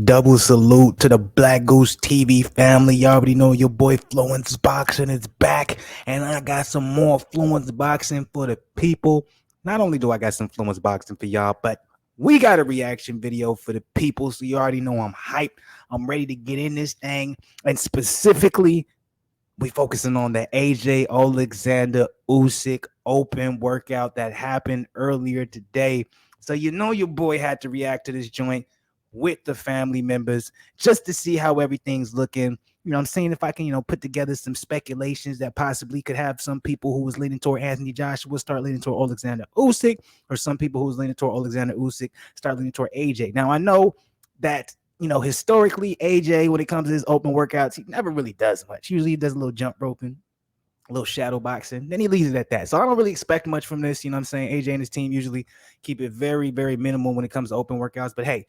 Double salute to the Black Goose TV family. You already know your boy Fluence Boxing is back, and I got some more Fluence Boxing for the people. Not only do I got some Fluence Boxing for y'all, but we got a reaction video for the people. So you already know I'm hyped. I'm ready to get in this thing, and specifically, we focusing on the AJ Oleksandr Usyk open workout that happened earlier today. So you know your boy had to react to this joint with the family members just to see how everything's looking. You know, I'm saying if I can, put together some speculations that possibly could have some people who was leaning toward Anthony Joshua start leaning toward Oleksandr Usyk, or some people who was leaning toward Oleksandr Usyk start leaning toward AJ. Now I know that historically, AJ, when it comes to his open workouts, he never really does much. Usually he does a little jump roping, a little shadow boxing, then he leaves it at that. So I don't really expect much from this. You know what I'm saying? AJ and his team usually keep it very, very minimal when it comes to open workouts. But hey,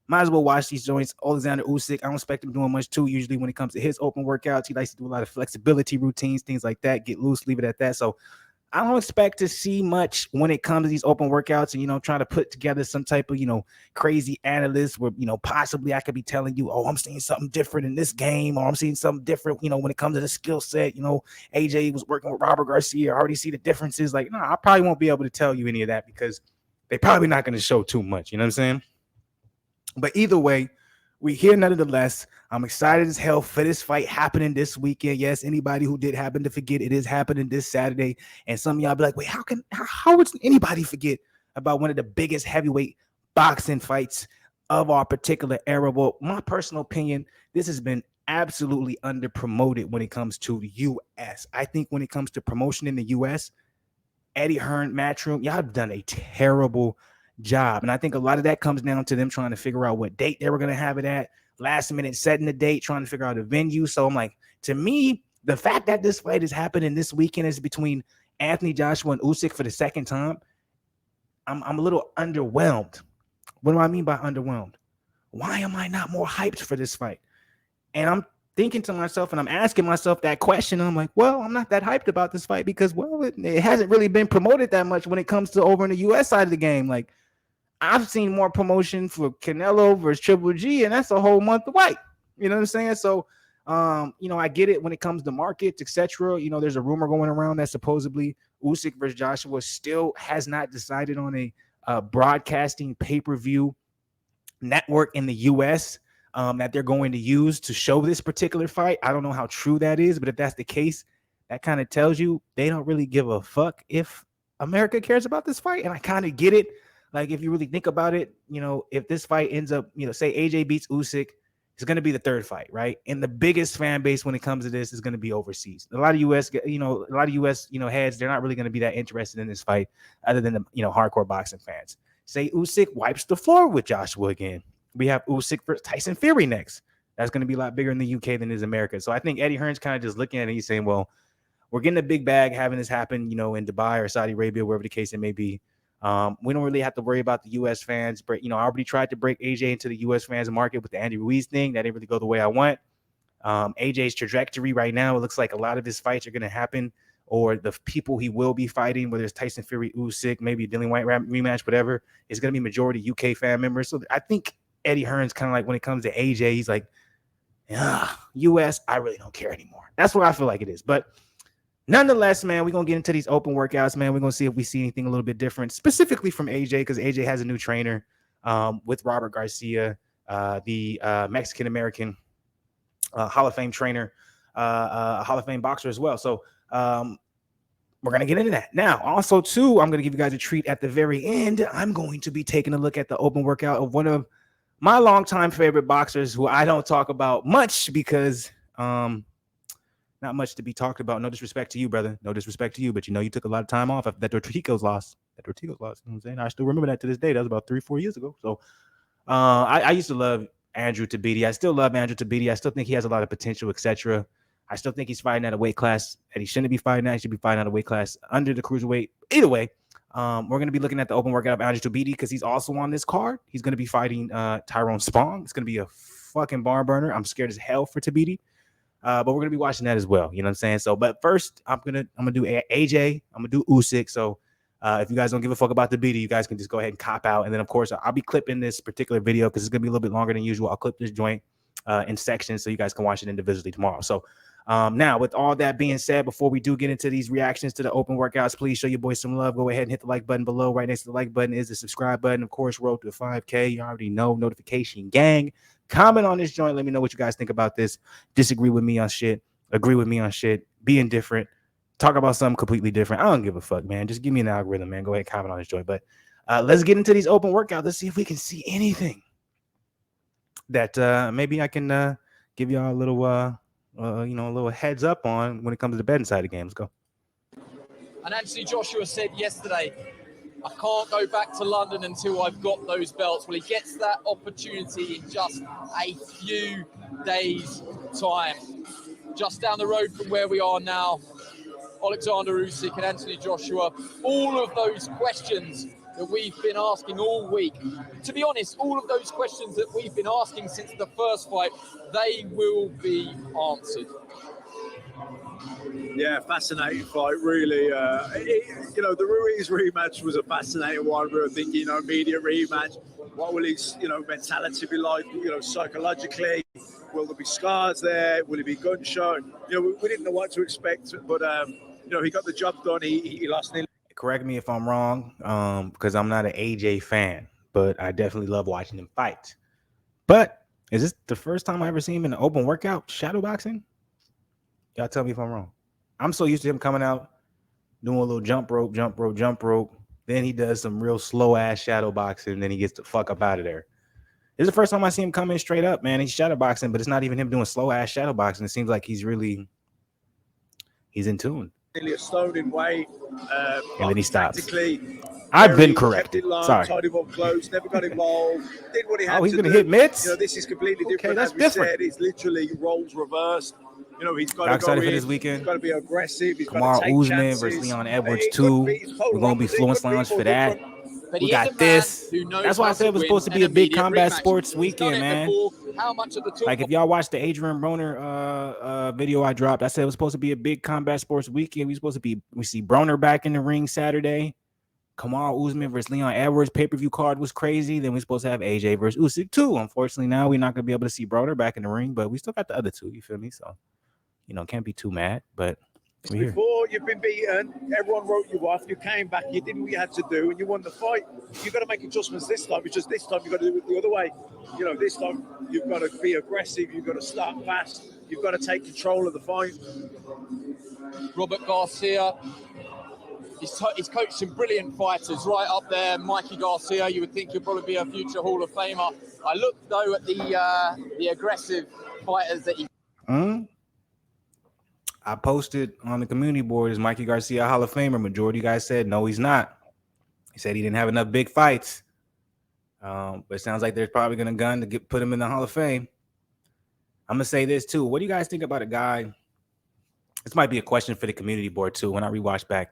might as well watch these joints. Oleksandr Usyk, I don't expect him doing much too. Usually when it comes to his open workouts, he likes to do a lot of flexibility routines, things like that. Get loose, leave it at that. So I don't expect to see much when it comes to these open workouts and, trying to put together some type of, crazy analyst where, possibly I could be telling you, oh, I'm seeing something different in this game, or I'm seeing something different, when it comes to the skill set, AJ was working with Robert Garcia. I already see the differences. Like, no, I probably won't be able to tell you any of that because they're probably not going to show too much. You know what I'm saying? But either way, we here nonetheless. I'm excited as hell for this fight happening this weekend. Yes, anybody who did happen to forget, it is happening this Saturday. And some of y'all be like, wait, how would anybody forget about one of the biggest heavyweight boxing fights of our particular era? Well, my personal opinion, this has been absolutely under promoted when it comes to the US. I think when it comes to promotion in the US, Eddie Hearn, Matchroom, y'all have done a terrible job. And I think a lot of that comes down to them trying to figure out what date they were going to have it at, last minute setting the date, trying to figure out a venue. So I'm like, to me, the fact that this fight is happening this weekend is between Anthony Joshua and Usyk for the second time. I'm a little underwhelmed. What do I mean by underwhelmed? Why am I not more hyped for this fight? And I'm thinking to myself, and I'm asking myself that question. And I'm like, well, I'm not that hyped about this fight because, well, it hasn't really been promoted that much when it comes to over in the US side of the game. Like, I've seen more promotion for Canelo versus Triple G, and that's a whole month of white. You know what I'm saying? So, I get it when it comes to markets, etc. There's a rumor going around that supposedly Usyk versus Joshua still has not decided on a broadcasting pay-per-view network in the U.S. That they're going to use to show this particular fight. I don't know how true that is, but if that's the case, that kind of tells you they don't really give a fuck if America cares about this fight. And I kind of get it. Like, if you really think about it, if this fight ends up, say AJ beats Usyk, it's going to be the third fight, right? And the biggest fan base when it comes to this is going to be overseas. A lot of US, heads, they're not really going to be that interested in this fight other than the, hardcore boxing fans. Say Usyk wipes the floor with Joshua again. We have Usyk versus Tyson Fury next. That's going to be a lot bigger in the UK than it is America. So I think Eddie Hearn's kind of just looking at it. He's saying, well, we're getting a big bag having this happen, in Dubai or Saudi Arabia, wherever the case it may be. We don't really have to worry about the U.S. fans, but I already tried to break AJ into the U.S. fans market with the Andy Ruiz thing. That didn't really go the way I want. AJ's trajectory right now, it looks like a lot of his fights are going to happen, or the people he will be fighting, whether it's Tyson Fury, Usyk, maybe a Dillian White rematch, whatever, is going to be majority UK fan members. So I think Eddie Hearn's kind of like, when it comes to AJ, he's like, U.S., I really don't care anymore. That's what I feel like it is. But nonetheless, man, we're going to get into these open workouts, man. We're going to see if we see anything a little bit different, specifically from AJ, because AJ has a new trainer with Robert Garcia, the Mexican-American Hall of Fame trainer, a Hall of Fame boxer as well. So we're going to get into that. Now, also, too, I'm going to give you guys a treat at the very end. I'm going to be taking a look at the open workout of one of my longtime favorite boxers who I don't talk about much because not much to be talked about. No disrespect to you, brother. No disrespect to you, but you took a lot of time off after that Ortigo's loss. You know what I'm saying? I still remember that to this day. That was about 3-4 years ago. So I used to love Andrew Tabiti. I still love Andrew Tabiti. I still think he has a lot of potential, etc. I still think he's fighting at a weight class that he shouldn't be fighting at. He should be fighting at a weight class under the cruiserweight. Either way, we're going to be looking at the open workout of Andrew Tabiti because he's also on this card. He's going to be fighting Tyrone Spong. It's going to be a fucking barn burner. I'm scared as hell for Tabiti. But we're gonna be watching that as well. You know what I'm saying? So, but first, I'm gonna do AJ. I'm gonna do Usyk. So, If you guys don't give a fuck about the Tabiti, you guys can just go ahead and cop out. And then, of course, I'll be clipping this particular video because it's going to be a little bit longer than usual. I'll clip this joint in sections so you guys can watch it individually tomorrow. So now, with all that being said, before we do get into these reactions to the open workouts, please show your boys some love. Go ahead and hit the like button below. Right next to the like button is the subscribe button. Of course, road to 5K. You already know, notification gang. Comment on this joint. Let me know what you guys think about this. Disagree with me on shit. Agree with me on shit. Be indifferent. Talk about something completely different. I don't give a fuck, man. Just give me an algorithm, man. Go ahead and comment on this joint. But let's get into these open workouts. Let's see if we can see anything that maybe I can give y'all a little, a little heads up on when it comes to the betting side of games. Go. And Anthony Joshua said yesterday, I can't go back to London until I've got those belts. Well, he gets that opportunity in just a few days' time. Just down the road from where we are now, Oleksandr Usyk and Anthony Joshua, all of those questions that we've been asking all week. To be honest, all of those questions that we've been asking since the first fight, they will be answered. Yeah, fascinating fight, really. The Ruiz rematch was a fascinating one. We were thinking, immediate rematch. What will his, mentality be like, psychologically? Will there be scars there? Will he be gunshot? We didn't know what to expect, but, he got the job done. He lost nearly. Correct me if I'm wrong, because I'm not an AJ fan, but I definitely love watching him fight. But is this the first time I ever seen him in an open workout shadow boxing? Y'all tell me if I'm wrong. I'm so used to him coming out, doing a little jump rope. Then he does some real slow ass shadow boxing, and then he gets the fuck up out of there. This is the first time I see him come in straight up, man. He's shadow boxing, but it's not even him doing slow ass shadow boxing. It seems like he's in tune. Nearly a stone in weight. And then he stops. I've been corrected. Sorry. Tied him up close, never got involved. Did what he had to do. He's going to hit mitts? This is completely different. That's As we different. said, it's literally roles reversed. He's got to go excited in. for this weekend. He's got to be aggressive. He's Kamaru got to take Usman chances. versus Leon Edwards 2. We're going to be Fluence Lounge for that. But we got this. That's why I said it was supposed to be a big combat sports weekend, man. Like if y'all watched the Adrian Broner video I dropped, I said it was supposed to be a big combat sports weekend. We see Broner back in the ring Saturday. Kamaru Usman versus Leon Edwards pay-per-view card was crazy. Then we're supposed to have AJ versus Usyk too. Unfortunately, now we're not gonna be able to see Broner back in the ring, but we still got the other two. You feel me? So, can't be too mad. But before you've been beaten, everyone wrote you off. You came back, you did what you had to do, and you won the fight. You've got to make adjustments this time. It's just this time you've got to do it the other way. This time you've got to be aggressive. You've got to start fast. You've got to take control of the fight. Robert Garcia. He's coached some brilliant fighters right up there. Mikey Garcia, you would think he'll probably be a future Hall of Famer. I looked, though, at the aggressive fighters that he... I posted on the community board, is Mikey Garcia a Hall of Famer? Majority of you guys said, no, he's not. He said he didn't have enough big fights. But it sounds like there's probably going to gun to put him in the Hall of Fame. I'm going to say this, too. What do you guys think about a guy? This might be a question for the community board, too. When I rewatch back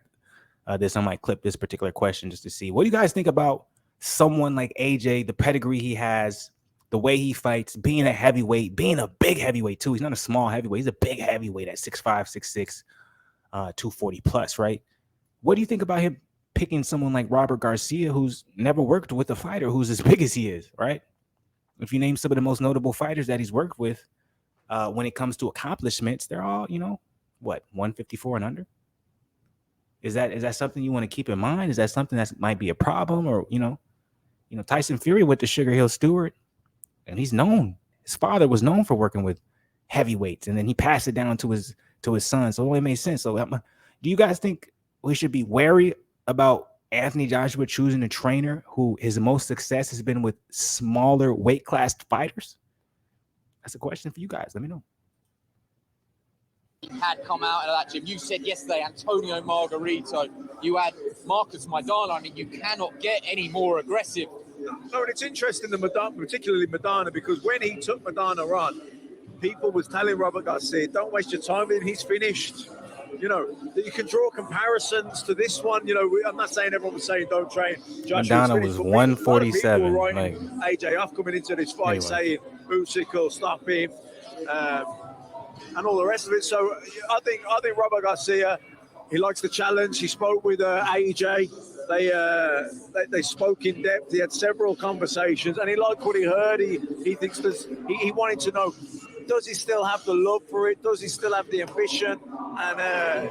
this, I might clip this particular question just to see. What do you guys think about someone like AJ, the pedigree he has, the way he fights, being a heavyweight, being a big heavyweight, too? He's not a small heavyweight. He's a big heavyweight at 6'5", 6'6", 240 plus, right? What do you think about him picking someone like Robert Garcia, who's never worked with a fighter who's as big as he is, right? If you name some of the most notable fighters that he's worked with, when it comes to accomplishments, they're all, 154 and under? Is that something you want to keep in mind? Is that something that might be a problem? Or, Tyson Fury went to Sugar Hill Stewart, and he's known. His father was known for working with heavyweights, and then he passed it down to his son. So it only made sense. So do you guys think we should be wary about Anthony Joshua choosing a trainer who his most success has been with smaller weight class fighters? That's a question for you guys. Let me know. Had come out of that gym. You said yesterday Antonio Margarito. You had Marcus Maidana. I mean, you cannot get any more aggressive. No, and it's interesting, particularly Maidana, because when he took Maidana on, people was telling Robert Garcia, don't waste your time with him, he's finished. That you can draw comparisons to this one. I'm not saying everyone was saying don't train. Maidana was 147. Like AJ off coming into this fight saying Usyk will stop him. And all the rest of it. So I think Robert Garcia, he likes the challenge. He spoke with AJ. they spoke in depth. He had several conversations, and he liked what he heard. He thinks he wanted to know, does he still have the love for it? Does he still have the ambition? And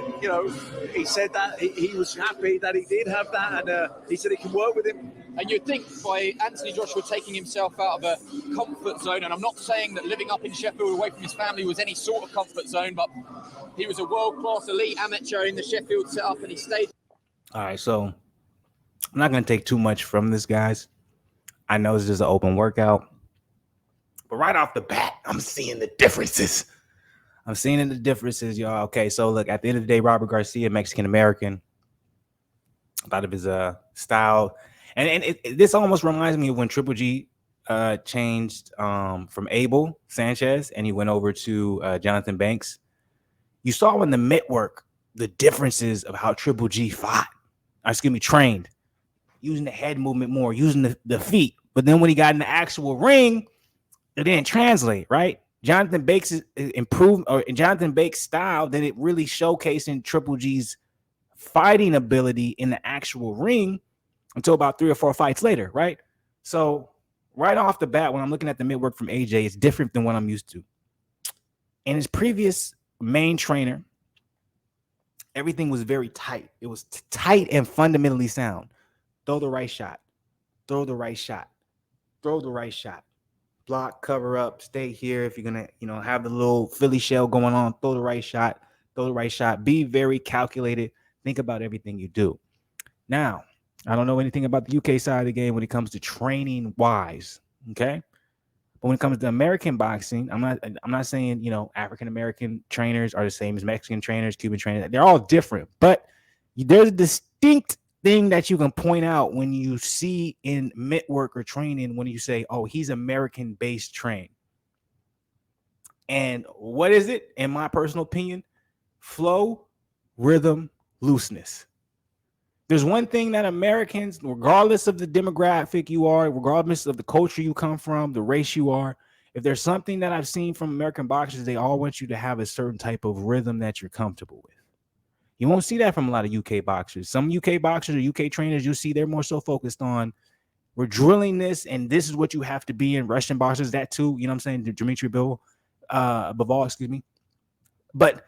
he said that he was happy that he did have that, and he said he can work with him. And you'd think by Anthony Joshua taking himself out of a comfort zone, and I'm not saying that living up in Sheffield away from his family was any sort of comfort zone, but he was a world-class elite amateur in the Sheffield setup, and he stayed. All right, so I'm not going to take too much from this, guys. I know this is an open workout, but right off the bat, I'm seeing the differences. Y'all. Okay, so look, at the end of the day, Robert Garcia, Mexican-American, a lot of his style. And this almost reminds me of when Triple G changed from Abel Sanchez and he went over to Jonathan Banks. You saw in the mitt work the differences of how Triple G trained, using the head movement more, using the feet. But then when he got in the actual ring, it didn't translate, right? Jonathan Banks improved, or in Jonathan Banks' style, then it really showcasing Triple G's fighting ability in the actual ring until about 3 or 4 fights later, right? So right off the bat, when I'm looking at the mitt work from AJ, it's different than what I'm used to. In his previous main trainer, everything was very tight. It was tight and fundamentally sound. Throw the right shot. Throw the right shot. Throw the right shot. Block, cover up, stay here. If you're going to, have the little Philly shell going on, throw the right shot. Throw the right shot. Be very calculated. Think about everything you do. Now, I don't know anything about the UK side of the game when it comes to training wise, okay? But when it comes to American boxing, I'm not saying, African American trainers are the same as Mexican trainers, Cuban trainers. They're all different, but there's a distinct thing that you can point out when you see in mitt work or training when you say, "Oh, he's American-based trained." And what is it? In my personal opinion, flow, rhythm, looseness. There's one thing that Americans, regardless of the demographic you are, regardless of the culture you come from, the race you are, if there's something that I've seen from American boxers, they all want you to have a certain type of rhythm that you're comfortable with. You won't see that from a lot of UK boxers. Some UK boxers or UK trainers, you'll see they're more so focused on, we're drilling this, and this is what you have to be in. Russian boxers, that too. You know what I'm saying? Dmitry Bivol, excuse me. But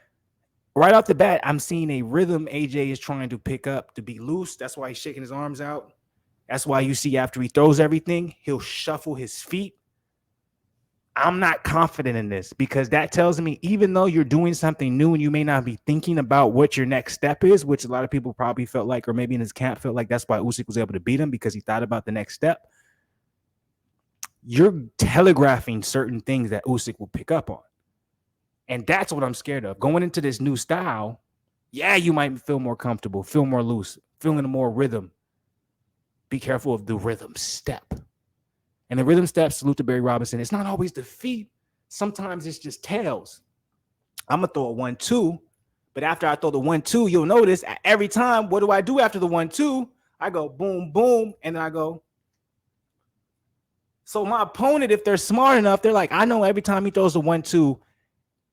right off the bat, I'm seeing a rhythm AJ is trying to pick up to be loose. That's why he's shaking his arms out. That's why you see after he throws everything, he'll shuffle his feet. I'm not confident in this because that tells me even though you're doing something new and you may not be thinking about what your next step is, which a lot of people probably felt like, or maybe in his camp felt like that's why Usyk was able to beat him because he thought about the next step. You're telegraphing certain things that Usyk will pick up on. And that's what I'm scared of. Going into this new style, yeah, you might feel more comfortable, feel more loose, feeling more rhythm. Be careful of the rhythm step. And the rhythm step, salute to Barry Robinson, it's not always the feet. Sometimes it's just tails. I'm going to throw a 1-2, but after I throw the 1-2, you'll notice every time, what do I do after the 1-2? I go boom, boom, and then I go. So my opponent, if they're smart enough, they're like, I know every time he throws the 1-2,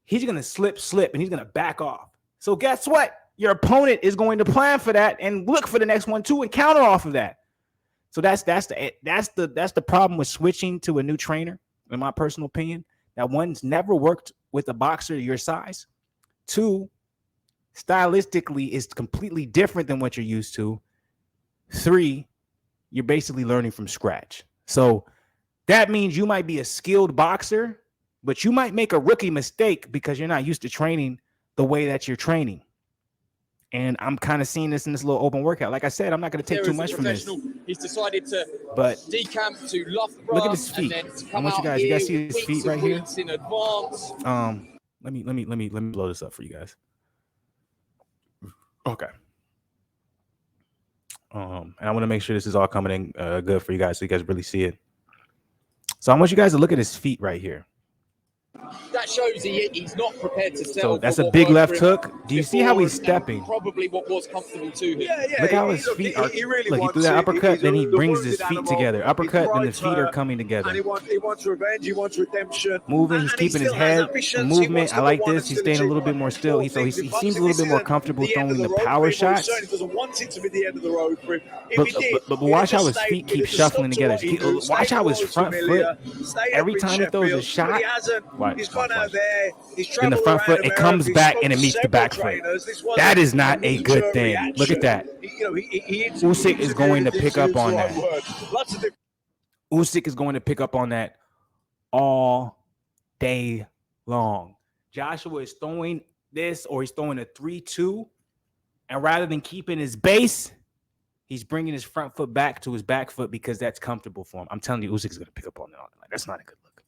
he's going to slip, and he's going to back off. So guess what? Your opponent is going to plan for that and look for the next 1-2 and counter off of that. So that's the problem with switching to a new trainer, in my personal opinion. That one's never worked with a boxer your size. 2, stylistically is completely different than what you're used to. 3, you're basically learning from scratch. So that means you might be a skilled boxer, but you might make a rookie mistake because you're not used to training the way that you're training. And I'm kind of seeing this in this little open workout. Like I said, I'm not going to take too much from this. He's decided to decamp to Loughborough. Look at his feet. And then to I come want you out guys. You guys here see his weeks feet and right here? weeks in advance. Let me blow this up for you guys. Okay. And I want to make sure this is all coming in good for you guys, so you guys really see it. So I want you guys to look at his feet right here. That shows he's not prepared to settle. So that's for a what big worked left for him hook. Do you see how he's before and stepping? Probably what was comfortable to him. Yeah, Look how his feet are. He really Look, he wants threw that it. uppercut, He's then he the brings his wounded feet animal. together. His Uppercut, then the pride's feet are hurt, coming together. And he wants revenge. He wants redemption. Moving, he's And he keeping his still has head, ambitions. movement. He I wants like number one this. and He's still staying a achieve little bit more still. one He thing seems with a little boxing. bit This more isn't comfortable the end of throwing the road for power him, or he shots. certainly doesn't want it to be the end of the road for him. If he did, But he'd watch have how just his stayed- feet he'd keep have just stuck shuffling to together. what he knew, Watch stayed how at his Royal front Familiar, foot, stayed every up in time he throws a Sheffield, shot, but he hasn't. watch, He's gone watch, out watch. there. He's In the travelled front foot, around it comes America, back he's and it spoken meets to the back several foot. trainers. This wasn't That is not a knee-jerk good thing. reaction. Look at that. Usyk is going to pick up on that. Lots of different. Usyk is going to pick up on that all day long. Joshua is throwing this, or he's throwing a 3-2, and rather than keeping his base, he's bringing his front foot back to his back foot because that's comfortable for him. I'm telling you, Usyk is going to pick up on that. That's not a good look.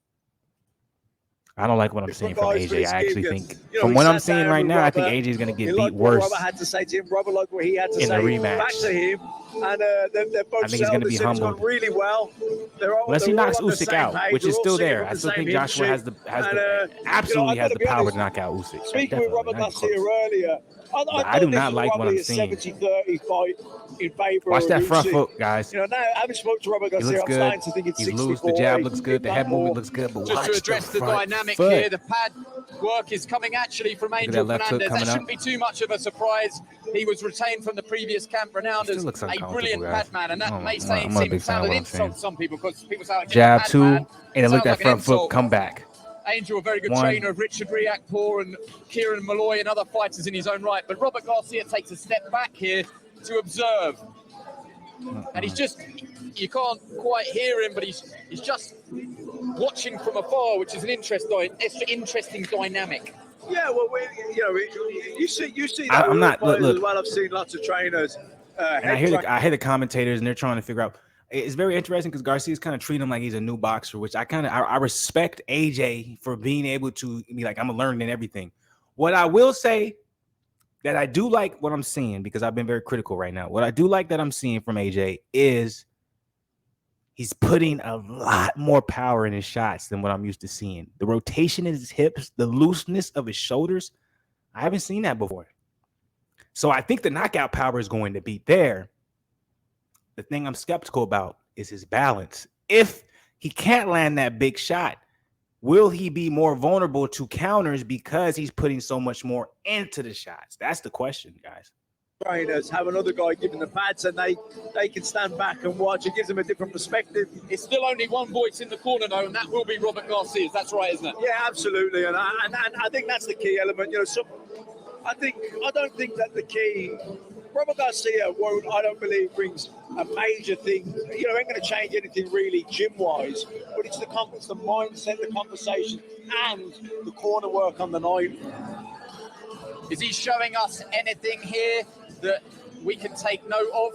I don't like what I'm seeing from AJ. I actually think, from what I'm seeing right now, I think AJ is going to get beat worse Robert had to say to him, Robert liked what he had to in the say rematch. back to him. And they're both I think he's going to be humbled. gone really well. Unless he knocks Usyk out, which is still there. I I still think Joshua absolutely has the power to knock out Usyk. Speaking with Robert Garcia earlier, I do not like what I'm seeing. 70-30 fight in favor Watch of that front Usyk. foot, guys. Now having spoke to Robert He Garcia, looks I'm good. starting to think it's He's 64. loose. The jab looks good. The head movement looks good. But Just watch to address the front dynamic foot. here, the pad work is coming actually from Angel left hook Fernandez. That coming shouldn't be too much of a surprise. He was retained from the previous camp, renowned as looks a uncomfortable, brilliant guys. pad man, and that may I'm not a big fan of sound an what I'm insult saying. to some people, because people say, Jab pad two, man. and then look Sounds at that like an front foot insult. come back. Angel, a very good One. trainer of Richard Riakporhe and Kieran Malloy and other fighters in his own right. But Robert Garcia takes a step back here to observe. And he's just, you can't quite hear him, but he's just watching from afar, which is an interesting dynamic. Yeah, well, you see that. I'm not. Look. As well. I've seen lots of trainers. And I hear the commentators, and they're trying to figure out. It's very interesting because Garcia's kind of treating him like he's a new boxer, which I respect AJ for being able to be like, I'm learning everything. What I will say that I do like what I'm seeing, because I've been very critical right now. What I do like that I'm seeing from AJ is he's putting a lot more power in his shots than what I'm used to seeing. The rotation in his hips, the looseness of his shoulders, I haven't seen that before. So I think the knockout power is going to be there. The thing I'm skeptical about is his balance. If he can't land that big shot, will he be more vulnerable to counters because he's putting so much more into the shots? That's the question, guys. Trainers have another guy giving the pads, and they can stand back and watch. It gives them a different perspective. It's still only one voice in the corner, though, and that will be Robert Garcia's. That's right, isn't it? Yeah, absolutely. And I think that's the key element. I don't think that the key. Robert Garcia I don't believe, brings a major thing. Ain't going to change anything really gym-wise, but it's the mindset, the conversation, and the corner work on the night. Is he showing us anything here that we can take note of?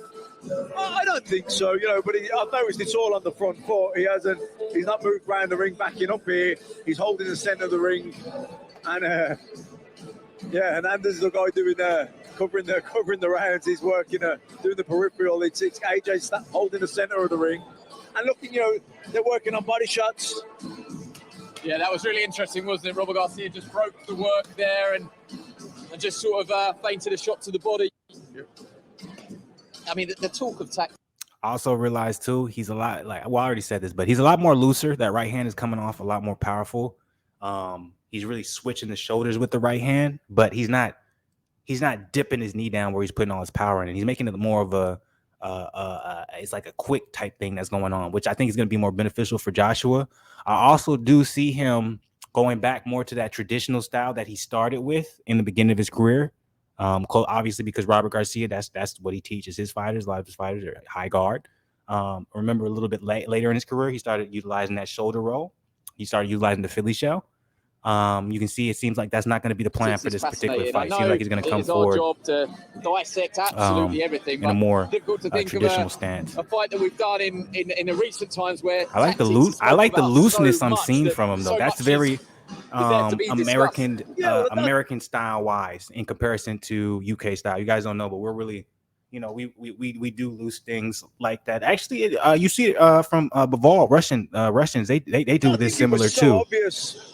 I don't think so, but I've noticed it's all on the front foot. He's not moved around the ring, backing up here. He's holding the center of the ring, and and Anders, the guy doing covering the rounds. He's working doing the peripheral. It's AJ holding the center of the ring, and looking. They're working on body shots. Yeah, that was really interesting, wasn't it? Robert Garcia just broke the work there and just sort of feinted a shot to the body. I mean, the talk of tactics. I also realized too, he's a lot I already said this, but he's a lot more looser. That right hand is coming off a lot more powerful. He's really switching the shoulders with the right hand, but he's not dipping his knee down where he's putting all his power in it. He's making it more of it's like a quick type thing that's going on, which I think is going to be more beneficial for Joshua. I also do see him going back more to that traditional style that he started with in the beginning of his career. Obviously, because Robert Garcia, that's what he teaches his fighters. A lot of his fighters are high guard. Remember a little bit later in his career, he started utilizing that shoulder roll. He started utilizing the Philly shell. You can see it seems like that's not going to be the plan for this particular fight. It seems like he's going to come forward. It's our job to dissect absolutely everything, in a more difficult to think traditional of stance. A fight that we've done in the recent times where I like the looseness I'm seeing from him though. That's very American style wise in comparison to UK style. You guys don't know, but we're really, we do loose things like that. Actually, you see it from Bivol, Russians. They do this similar too. Obvious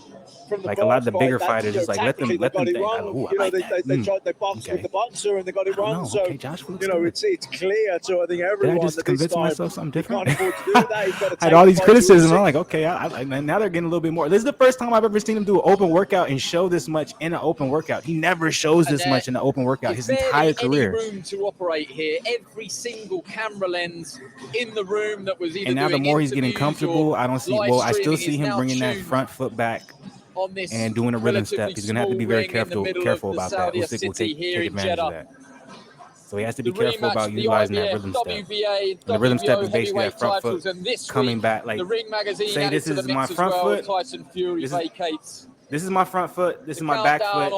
from the like a lot of the first bigger fight, fighters, just like let them think. Ooh, I like they tried, they boxed okay. with the boxer and they got it wrong. So okay, Josh looks you know, good. it's clear to I think everyone Did I just that convince this time myself something different? you can't afford to do that. He's got to I had all these criticisms. I'm like, okay, now they're getting a little bit more. This is the first time I've ever seen him do an open workout and show this much in an open workout. He never shows this much in an open workout his entire career. Any room to operate here. Every single camera lens in the room that was either. And now the more he's getting comfortable, I don't see. Well, I still see him bringing that front foot back on this and doing a rhythm step. He's gonna have to be very careful about that. Usyk will take advantage of that. So he has to be careful about utilizing that rhythm step. And the rhythm step is basically that front foot coming back. Like, say this is my front foot. This is my front foot. This is my back foot.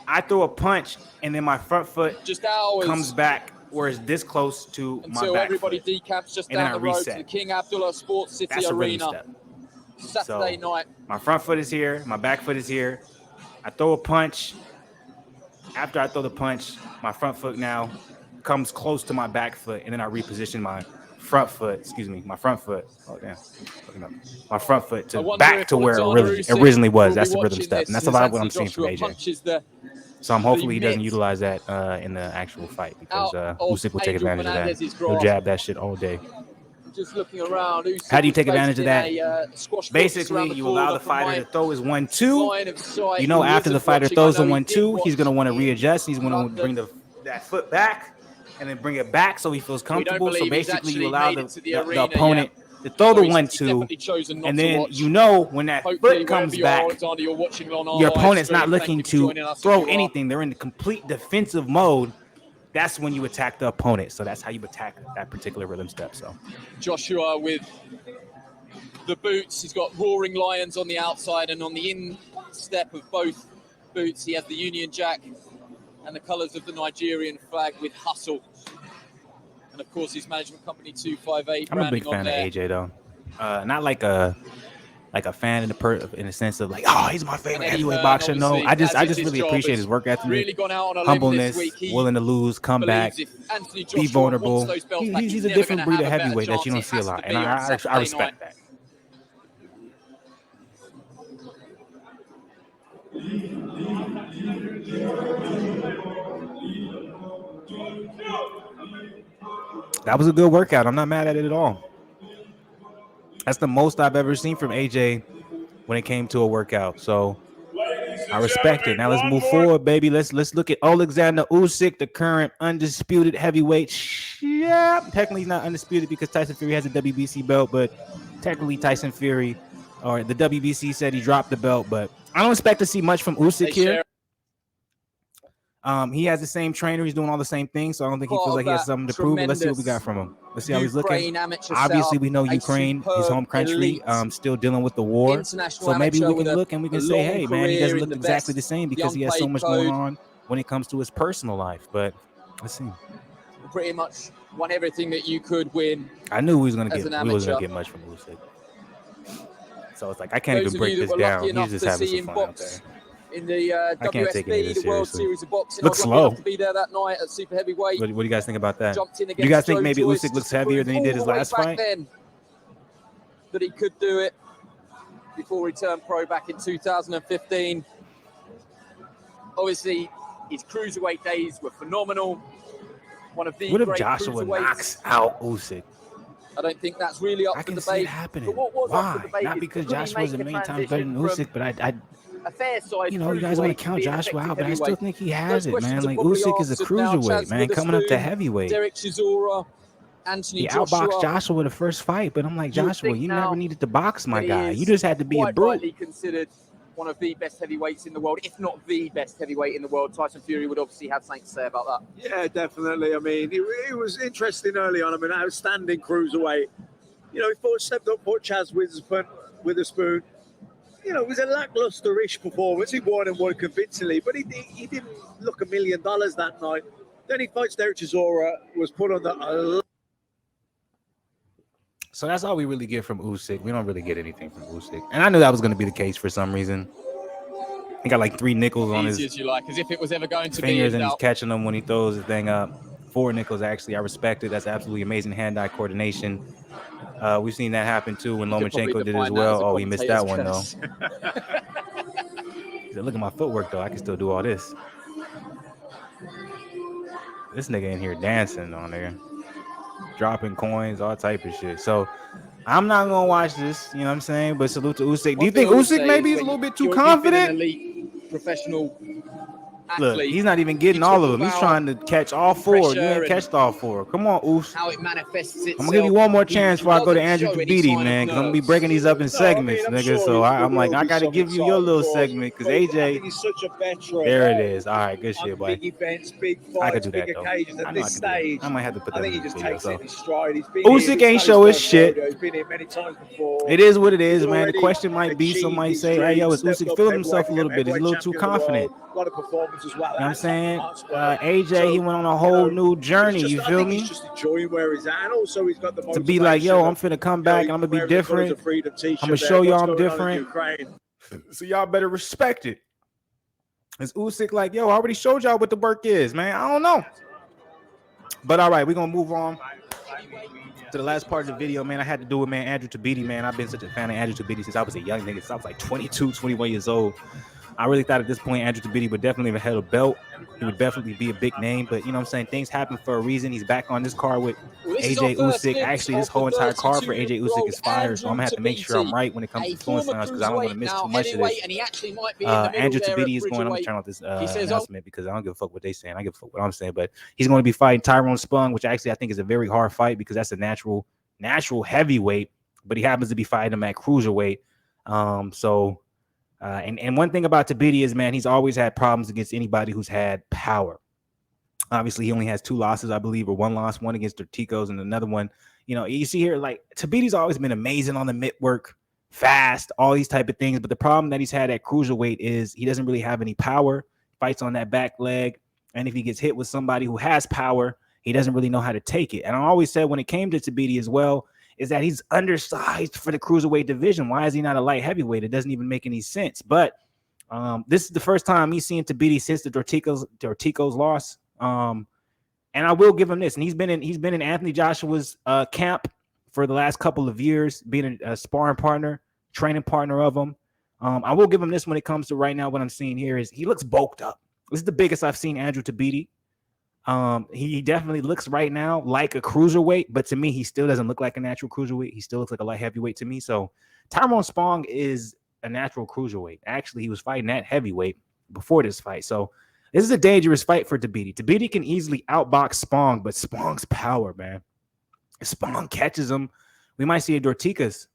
I throw a punch, and then my front foot comes back where it's this close to my back foot. Decamps just down the road to the King Abdullah Sports City Arena. Saturday night. My front foot is here. My back foot is here. I throw a punch. After I throw the punch, my front foot now comes close to my back foot, and then I reposition my front foot. My front foot. Oh damn! My front foot back to where it originally was. That's the rhythm step, and that's a lot of what I'm seeing from AJ. So I'm hopefully he doesn't utilize that in the actual fight, because Usyk will take advantage of that. He'll jab that shit all day. Just looking around. How do you take advantage of that? Basically, you allow the fighter to throw his 1-2. You know, after the fighter throws the 1-2, he's going to want to readjust. He's going to bring that foot back and then bring it back so he feels comfortable. So basically, you allow the opponent to throw the 1-2, and then you know when that foot comes back, your opponent's not looking to throw anything. They're in the complete defensive mode. That's when you attack the opponent. So that's how you attack that particular rhythm step. So Joshua with the boots. He's got roaring lions on the outside, and on the instep of both boots, he has the Union Jack and the colours of the Nigerian flag with hustle. And of course, his management company 258. I'm a big fan of AJ though. Not like a fan in the sense of like, oh, he's my favorite heavyweight boxer. No, I just really appreciate his work ethic, humbleness, willing to lose, come back, be vulnerable. He's a different breed of heavyweight that you don't see a lot, and I respect that. That was a good workout. I'm not mad at it at all. That's the most I've ever seen from AJ when it came to a workout. So I respect it. Now let's move forward, baby. Let's look at Oleksandr Usyk, the current undisputed heavyweight. Yeah, technically he's not undisputed because Tyson Fury has a WBC belt, but technically Tyson Fury or the WBC said he dropped the belt, but I don't expect to see much from Usyk here. He has the same trainer. He's doing all the same things, so I don't think he feels like he has something to prove. But let's see what we got from him. Let's see how he's looking. Obviously, we know Ukraine, his home country, still dealing with the war. So maybe we can look and we can say, hey, man, he doesn't look exactly the same because he has so much going on when it comes to his personal life. But let's see. Pretty much won everything that you could win. I knew we wasn't going to get much from Usyk. So it's like, I can't even break this down. He's just having some fun out there. In the WSB, the World Series of Boxing. Looks slow. To be there that night at super heavyweight. What do you guys think about that? Do you guys think maybe Usyk looks heavier than he did his last fight? Then that he could do it before he turned pro back in 2015. Obviously, his cruiserweight days were phenomenal. One of the what if Joshua knocks out Usyk? I don't think that's really up for debate. I can see it happening. Why? Not because Joshua's a million times better than Usyk, but a fair size, you guys want to count Joshua out, but I still think he has it, man. Like Usyk is a cruiserweight, man, coming up to heavyweight. Derek Chisora, Anthony he outboxed Joshua the first fight, but I'm like, Joshua, you never needed to box my guy. You just had to be a brute. Widely considered one of the best heavyweights in the world, if not the best heavyweight in the world. Tyson Fury would obviously have something to say about that. Yeah, definitely. I mean, it was interesting early on. I mean, outstanding cruiserweight. He stepped up, fought Chaz Witherspoon. It was a lackluster-ish performance. He won and won convincingly, but he didn't look $1 million that night. Then he fights Derek Chisora, was put on the... So that's all we really get from Usyk. We don't really get anything from Usyk. And I knew that was going to be the case for some reason. He got like 3 nickels on his as you like, as if it was ever going to fingers, and he's catching them when he throws the thing up. 4 nickels, actually. I respect it. That's absolutely amazing hand-eye coordination. We've seen that happen too when Lomachenko did it as well. Oh, he missed that one though. Look at my footwork though. I can still do all this. This nigga in here dancing on there, dropping coins, all type of shit. So I'm not gonna watch this. You know what I'm saying? But salute to Usyk. Do you think Usyk maybe is a little bit too confident? You've been an elite professional Look, he's not even getting all of them. He's trying to catch all four. You ain't catched all four. Come on, Us. How it manifests itself. I'm gonna give you one more chance before I go to Andrew Tabiti, man, because I'm gonna be breaking these up in segments, nigga. So I'm like, I gotta give you your little segment, because AJ, he's such a veteran. there it is. All right, good shit, boy. Big events, big fights, I could do that big though. occasions. At this stage, I might have to put that in the video. So Usyk ain't show his shit. He's been here many times before. It is what it is, man. The question might be, somebody say, hey, yo, is Usyk feeling himself a little bit? He's a little too confident. A lot of performance as well. You know what I'm saying? AJ, he went on a whole new journey. You feel me? He's just enjoying where he's at, and also he's got the to be like, yo, I'm finna come back and I'm gonna be different. I'm gonna show y'all I'm different. So y'all better respect it. It's Usyk like, yo, I already showed y'all what the work is, man. I don't know. But all right, we're gonna move on to the last part of the video, man. I had to do it, man. Andrew Tabiti, man. I've been such a fan of Andrew Tabiti since I was a young nigga. Since I was like 22, 21 years old. I really thought at this point Andrew Tabiti would definitely have held a belt. He would definitely be a big name, but you know what I'm saying? Things happen for a reason. He's back on this card with AJ Usyk. Actually, this whole entire card for AJ Usyk is fire, so I'm gonna have to make sure I'm right when it comes to influence lines because I don't want to miss too much of this. Andrew Tabiti is going. I'm gonna turn off this announcement because I don't give a fuck what they saying. I give a fuck what I'm saying. But he's going to be fighting Tyrone Spong, which actually I think is a very hard fight because that's a natural heavyweight, but he happens to be fighting him at cruiserweight. And one thing about Tabiti is, man, he's always had problems against anybody who's had power. Obviously, he only has 2 losses, I believe, or 1 loss, one against Dorticos and another one. You know, you see here, like, Tabiti's always been amazing on the mitt work, fast, all these type of things. But the problem that he's had at cruiserweight is he doesn't really have any power, fights on that back leg. And if he gets hit with somebody who has power, he doesn't really know how to take it. And I always said when it came to Tabiti as well, is that he's undersized for the cruiserweight division. Why is he not a light heavyweight? It doesn't even make any sense. But this is the first time he's seen Tabiti since the Dorticos loss. And I will give him this. And he's been in Anthony Joshua's camp for the last couple of years, being a sparring partner, training partner of him. I will give him this when it comes to right now. What I'm seeing here is he looks bulked up. This is the biggest I've seen Andrew Tabiti. He definitely looks right now like a cruiserweight, but to me, he still doesn't look like a natural cruiserweight. He still looks like a light heavyweight to me. So Tyrone Spong is a natural cruiserweight. Actually, he was fighting at heavyweight before this fight. So this is a dangerous fight for Tabiti. Tabiti can easily outbox Spong, but Spong's power, man. If Spong catches him, we might see a Dorticos.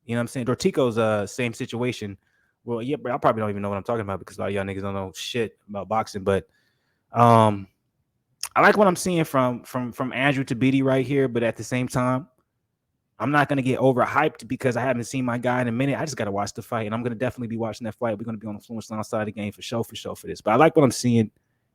You know what I'm saying? Dorticos, same situation. Well, yeah, I probably don't even know what I'm talking about because a lot of y'all niggas don't know shit about boxing, but I like what I'm seeing from Andrew Tabiti right here, but at the same time, I'm not going to get overhyped because I haven't seen my guy in a minute. I just got to watch the fight, and I'm going to definitely be watching that fight. We're going to be on the Fluence Lounge side of the game for sure for this. But I like what I'm seeing.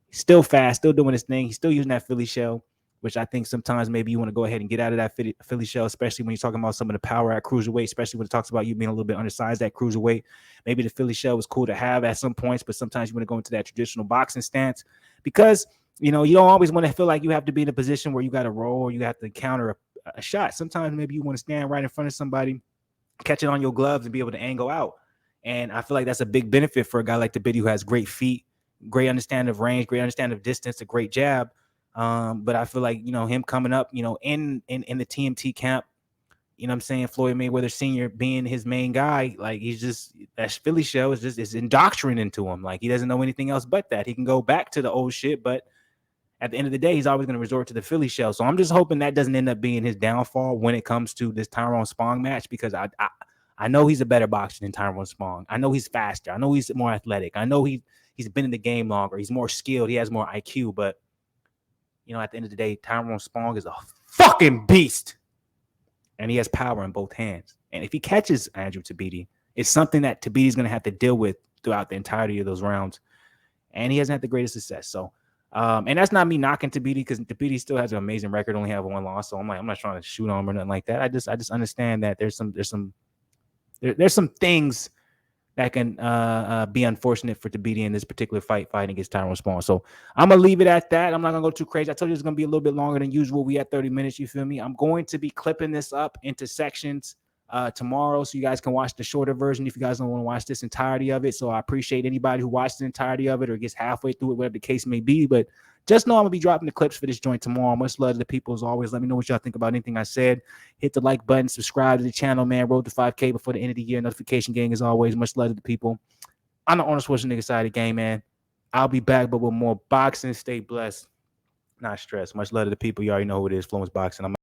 He's still fast, still doing his thing. He's still using that Philly shell, which I think sometimes maybe you want to go ahead and get out of that Philly shell, especially when you're talking about some of the power at cruiserweight, especially when it talks about you being a little bit undersized at cruiserweight. Maybe the Philly shell was cool to have at some points, but sometimes you want to go into that traditional boxing stance because – you know, you don't always want to feel like you have to be in a position where you got to roll or you have to counter a shot. Sometimes maybe you want to stand right in front of somebody, catch it on your gloves and be able to angle out. And I feel like that's a big benefit for a guy like Tabiti who has great feet, great understanding of range, great understanding of distance, a great jab. But I feel like, you know, him coming up, you know, in the TMT camp, you know what I'm saying, Floyd Mayweather Sr. being his main guy, like he's just, that Philly shell is indoctrinating into him. Like he doesn't know anything else but that. He can go back to the old shit, but at the end of the day, he's always going to resort to the Philly shell. So I'm just hoping that doesn't end up being his downfall when it comes to this Tyrone Spong match, because I know he's a better boxer than Tyrone Spong. I know he's faster. I know he's more athletic. I know he's been in the game longer. He's more skilled. He has more IQ. But, you know, at the end of the day, Tyrone Spong is a fucking beast. And he has power in both hands. And if he catches Andrew Tabiti, it's something that Tabiti's going to have to deal with throughout the entirety of those rounds. And he hasn't had the greatest success. So, and that's not me knocking Tabiti because Tabiti still has an amazing record, only have 1 loss. So I'm not trying to shoot on him or nothing like that. I just understand that there's some things that can be unfortunate for Tabiti in this particular fighting against Tyrone Spong. So I'm gonna leave it at that. I'm not gonna go too crazy. I told you it's gonna be a little bit longer than usual. We at 30 minutes. You feel me? I'm going to be clipping this up into sections. tomorrow, so you guys can watch the shorter version if you guys don't want to watch this entirety of it. So I appreciate anybody who watched the entirety of it or gets halfway through it, whatever the case may be. But just know I'm gonna be dropping the clips for this joint tomorrow. Much love to the people as always. Let me know what y'all think about anything I said. Hit the like button, subscribe to the channel, man. Road to 5K before the end of the year. Notification gang as always. Much love to the people. I'm the Arnold Schwarzenegger side of the game, man. I'll be back, but with more boxing. Stay blessed, not stressed. Much love to the people. You already know who it is. Fluence Boxing. I'm